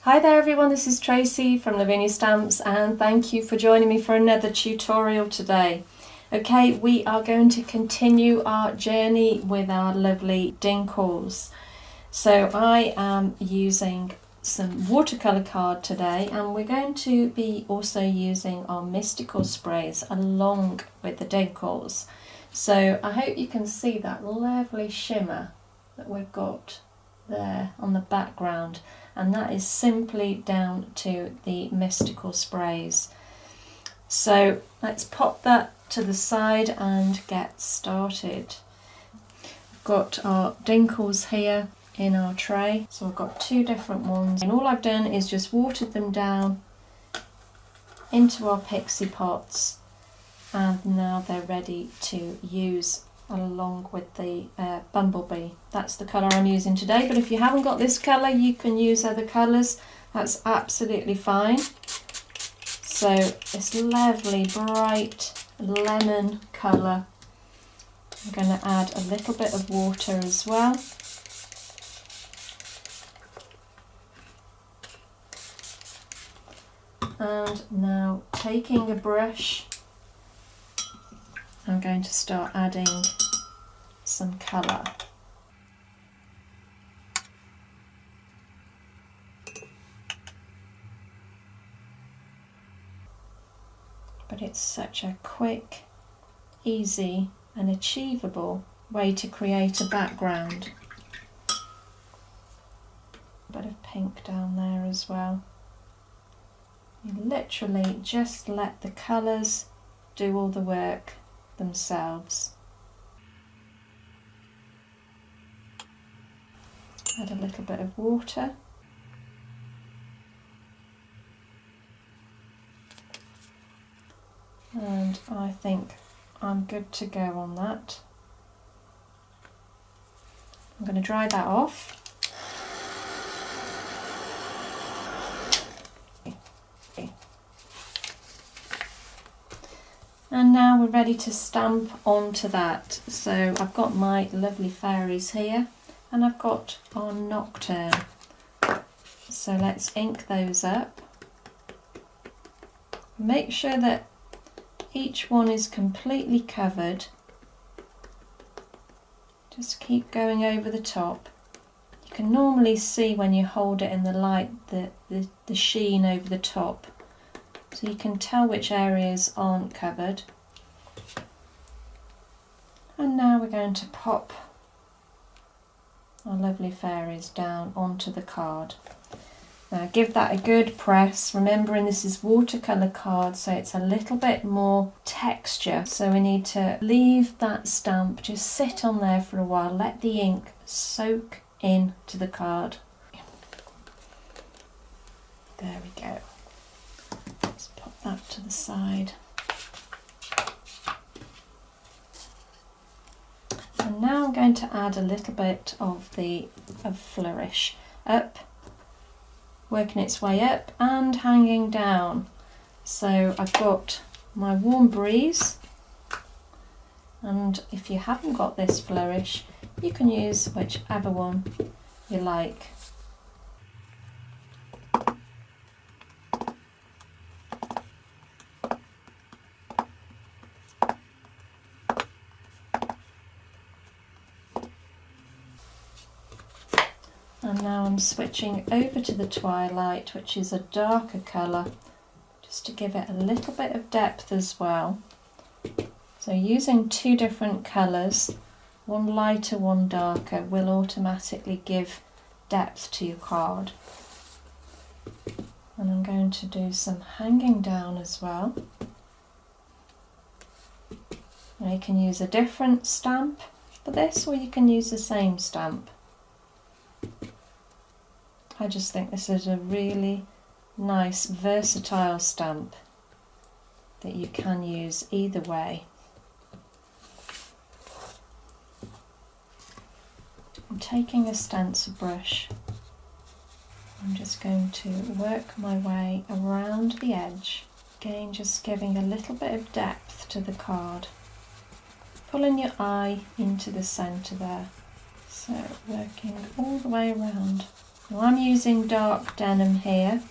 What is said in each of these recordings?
Hi there everyone, this is Tracy from Lavinia Stamps and thank you for joining me for another tutorial today. Okay, we are going to continue our journey with our lovely Dinkles. So I am using some watercolour card today and we're going to be also using our Mysticals sprays along with the Dinkles. So I hope you can see that lovely shimmer that we've got there on the background, and that is simply down to the Mysticals sprays. So let's pop that to the side and get started. We've got our Dinkles here in our tray, so I've got two different ones, and all I've done is just watered them down into our pixie pots, and now they're ready to use along with the bumblebee. That's the colour I'm using today, but if you haven't got this colour you can use other colours, that's absolutely fine. So this lovely bright lemon colour, I'm going to add a little bit of water as well. And now taking a brush, I'm going to start adding some colour. But it's such a quick, easy and achievable way to create a background. A bit of pink down there as well. You literally just let the colours do all the work themselves. Add a little bit of water. And I think I'm good to go on that. I'm going to dry that off. And now we're ready to stamp onto that. So I've got my lovely fairies here and I've got our Nocturne. So let's ink those up. Make sure that each one is completely covered. Just keep going over the top. You can normally see when you hold it in the light the sheen over the top. So you can tell which areas aren't covered. And now we're going to pop our lovely fairies down onto the card. Now give that a good press, remembering this is watercolour card, so it's a little bit more texture. So we need to leave that stamp just sit on there for a while, let the ink soak into the card. There we go. That to the side. And now I'm going to add a little bit of flourish up, working its way up and hanging down. So I've got my warm breeze, and if you haven't got this flourish you can use whichever one you like. And now I'm switching over to the Twilight, which is a darker colour, just to give it a little bit of depth as well. So using two different colours, one lighter, one darker, will automatically give depth to your card. And I'm going to do some hanging down as well. Now you can use a different stamp for this, or you can use the same stamp. I just think this is a really nice versatile stamp that you can use either way. I'm taking a stencil brush. I'm just going to work my way around the edge. Again, just giving a little bit of depth to the card. Pulling your eye into the centre there. So working all the way around Now I'm using Dark Denim here.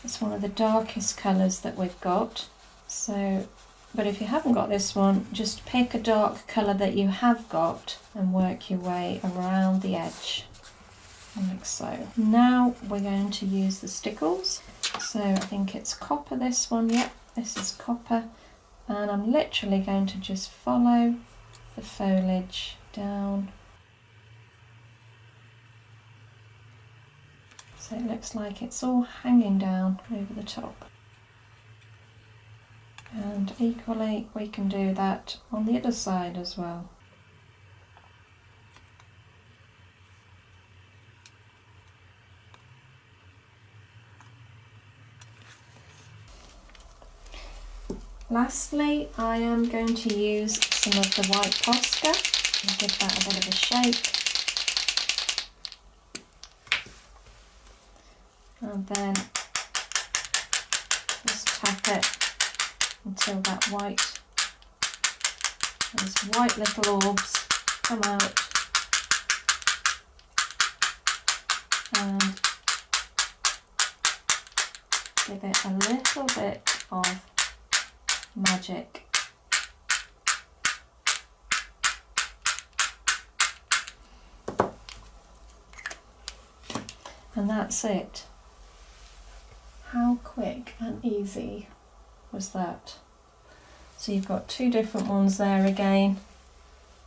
It's one of the darkest colours that we've got. So, but if you haven't got this one, just pick a dark colour that you have got and work your way around the edge, like so. Now we're going to use the Stickles. So I think it's copper, this one. Yep, this is copper. And I'm literally going to just follow the foliage down. So it looks like it's all hanging down over the top. And equally we can do that on the other side as well. Lastly, I am going to use some of the white Posca and give that a bit of a shake. And then just tap it until that those white little orbs come out. And give it a little bit of magic. And that's it. How quick and easy was that? So you've got two different ones there again,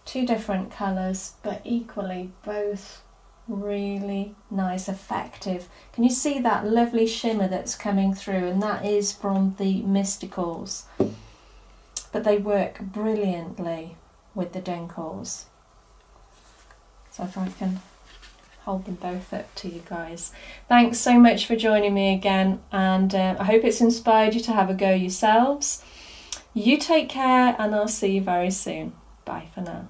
two different colours, but equally both really nice, effective. Can you see that lovely shimmer that's coming through? And that is from the Mysticals. But they work brilliantly with the Dinkles. So if I can hold them both up to you guys. Thanks so much for joining me again, and I hope it's inspired you to have a go yourselves. You take care, and I'll see you very soon. Bye for now.